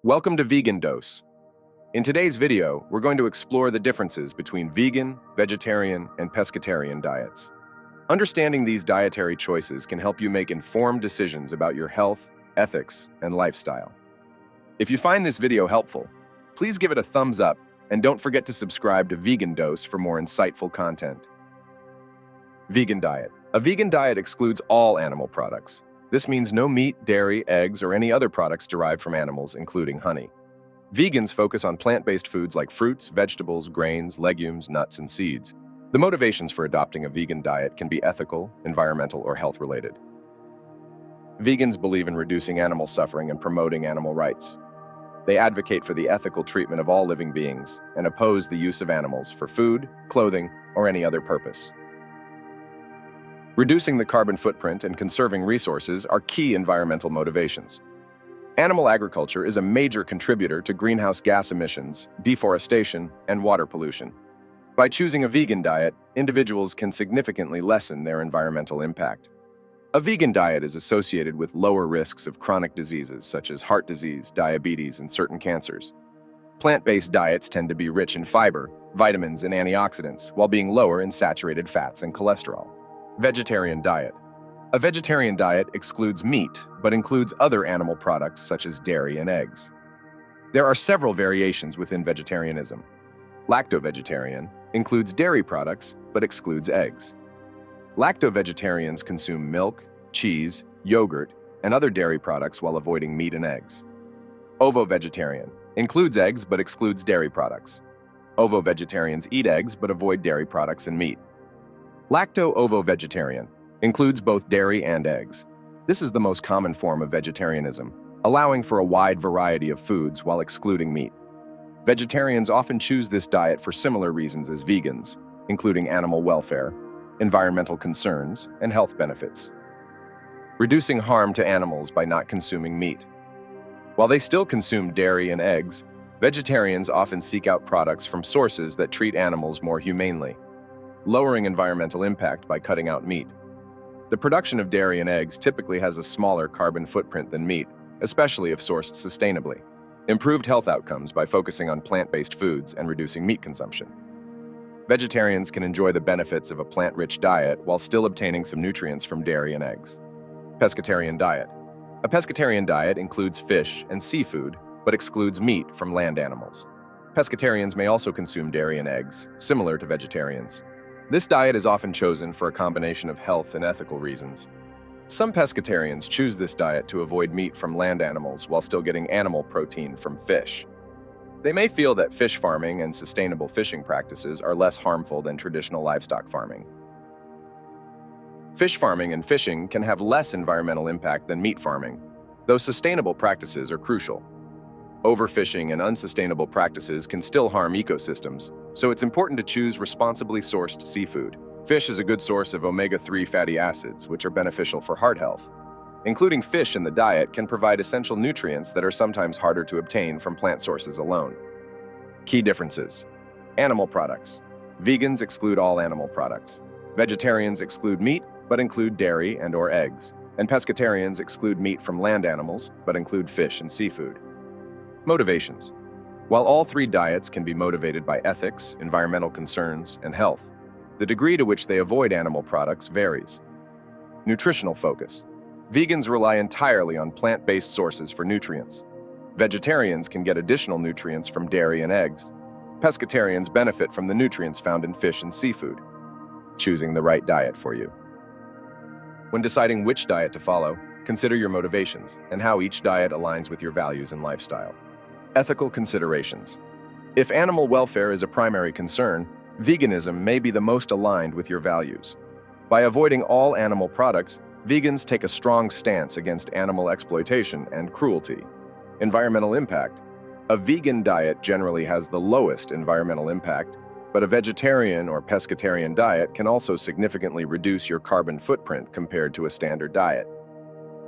Welcome to Vegan Dose. In today's video, we're going to explore the differences between vegan, vegetarian, and pescatarian diets. Understanding these dietary choices can help you make informed decisions about your health, ethics, and lifestyle. If you find this video helpful, please give it a thumbs up and don't forget to subscribe to Vegan Dose for more insightful content. Vegan diet. A vegan diet excludes all animal products. This means no meat, dairy, eggs, or any other products derived from animals, including honey. Vegans focus on plant-based foods like fruits, vegetables, grains, legumes, nuts, and seeds. The motivations for adopting a vegan diet can be ethical, environmental, or health-related. Vegans believe in reducing animal suffering and promoting animal rights. They advocate for the ethical treatment of all living beings and oppose the use of animals for food, clothing, or any other purpose. Reducing the carbon footprint and conserving resources are key environmental motivations. Animal agriculture is a major contributor to greenhouse gas emissions, deforestation, and water pollution. By choosing a vegan diet, individuals can significantly lessen their environmental impact. A vegan diet is associated with lower risks of chronic diseases such as heart disease, diabetes, and certain cancers. Plant-based diets tend to be rich in fiber, vitamins, and antioxidants, while being lower in saturated fats and cholesterol. Vegetarian diet. A vegetarian diet excludes meat, but includes other animal products such as dairy and eggs. There are several variations within vegetarianism. Lacto-vegetarian includes dairy products, but excludes eggs. Lacto-vegetarians consume milk, cheese, yogurt, and other dairy products while avoiding meat and eggs. Ovo-vegetarian includes eggs, but excludes dairy products. Ovo-vegetarians eat eggs, but avoid dairy products and meat. Lacto-ovo-vegetarian includes both dairy and eggs. This is the most common form of vegetarianism, allowing for a wide variety of foods while excluding meat. Vegetarians often choose this diet for similar reasons as vegans, including animal welfare, environmental concerns, and health benefits. Reducing harm to animals by not consuming meat. While they still consume dairy and eggs, vegetarians often seek out products from sources that treat animals more humanely, lowering environmental impact by cutting out meat. The production of dairy and eggs typically has a smaller carbon footprint than meat, especially if sourced sustainably. Improved health outcomes by focusing on plant-based foods and reducing meat consumption. Vegetarians can enjoy the benefits of a plant-rich diet while still obtaining some nutrients from dairy and eggs. Pescatarian diet. A pescatarian diet includes fish and seafood, but excludes meat from land animals. Pescatarians may also consume dairy and eggs, similar to vegetarians. This diet is often chosen for a combination of health and ethical reasons. Some pescatarians choose this diet to avoid meat from land animals while still getting animal protein from fish. They may feel that fish farming and sustainable fishing practices are less harmful than traditional livestock farming. Fish farming and fishing can have less environmental impact than meat farming, though sustainable practices are crucial. Overfishing and unsustainable practices can still harm ecosystems, so it's important to choose responsibly sourced seafood. Fish is a good source of omega-3 fatty acids, which are beneficial for heart health. Including fish in the diet can provide essential nutrients that are sometimes harder to obtain from plant sources alone. Key differences. Animal products. Vegans exclude all animal products. Vegetarians exclude meat, but include dairy and/or eggs. And pescatarians exclude meat from land animals, but include fish and seafood. Motivations. While all three diets can be motivated by ethics, environmental concerns, and health, the degree to which they avoid animal products varies. Nutritional focus. Vegans rely entirely on plant-based sources for nutrients. Vegetarians can get additional nutrients from dairy and eggs. Pescatarians benefit from the nutrients found in fish and seafood. Choosing the right diet for you. When deciding which diet to follow, consider your motivations and how each diet aligns with your values and lifestyle. Ethical considerations. If animal welfare is a primary concern, veganism may be the most aligned with your values. By avoiding all animal products, vegans take a strong stance against animal exploitation and cruelty. Environmental impact. A vegan diet generally has the lowest environmental impact, but a vegetarian or pescatarian diet can also significantly reduce your carbon footprint compared to a standard diet.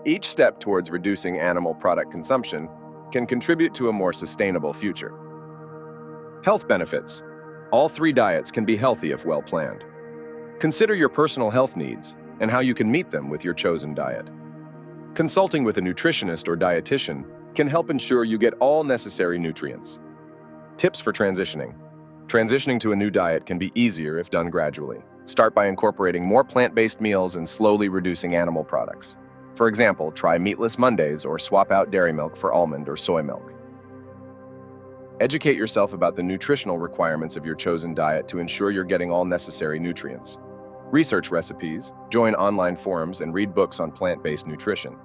Each step towards reducing animal product consumption can contribute to a more sustainable future. Health benefits. All three diets can be healthy if well planned. Consider your personal health needs and how you can meet them with your chosen diet. Consulting with a nutritionist or dietitian can help ensure you get all necessary nutrients. Tips for transitioning. Transitioning to a new diet can be easier if done gradually. Start by incorporating more plant-based meals and slowly reducing animal products. For example, try meatless Mondays or swap out dairy milk for almond or soy milk. Educate yourself about the nutritional requirements of your chosen diet to ensure you're getting all necessary nutrients. Research recipes, join online forums, and read books on plant-based nutrition.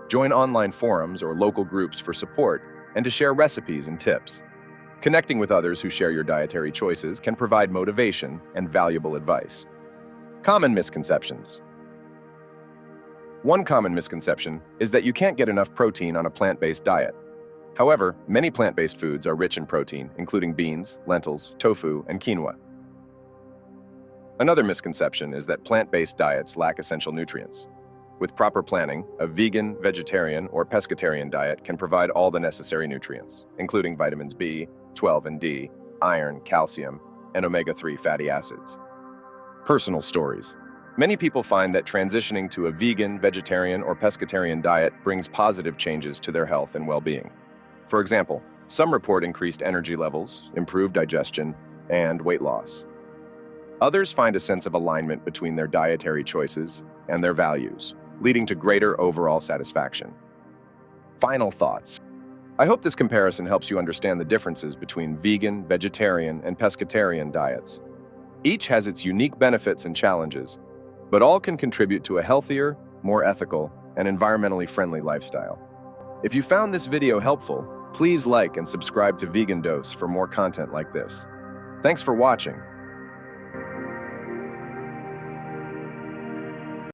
Join online forums or local groups for support and to share recipes and tips. Connecting with others who share your dietary choices can provide motivation and valuable advice. Common misconceptions. One common misconception is that you can't get enough protein on a plant-based diet. However, many plant-based foods are rich in protein, including beans, lentils, tofu, and quinoa. Another misconception is that plant-based diets lack essential nutrients. With proper planning, a vegan, vegetarian, or pescatarian diet can provide all the necessary nutrients, including vitamins B, 12 and D, iron, calcium, and omega-3 fatty acids. Personal stories. Many people find that transitioning to a vegan, vegetarian, or pescatarian diet brings positive changes to their health and well-being. For example, some report increased energy levels, improved digestion, and weight loss. Others find a sense of alignment between their dietary choices and their values, leading to greater overall satisfaction. Final thoughts. I hope this comparison helps you understand the differences between vegan, vegetarian, and pescatarian diets. Each has its unique benefits and challenges, but all can contribute to a healthier, more ethical, and environmentally friendly lifestyle. If you found this video helpful, please like and subscribe to Vegan Dose for more content like this. Thanks for watching.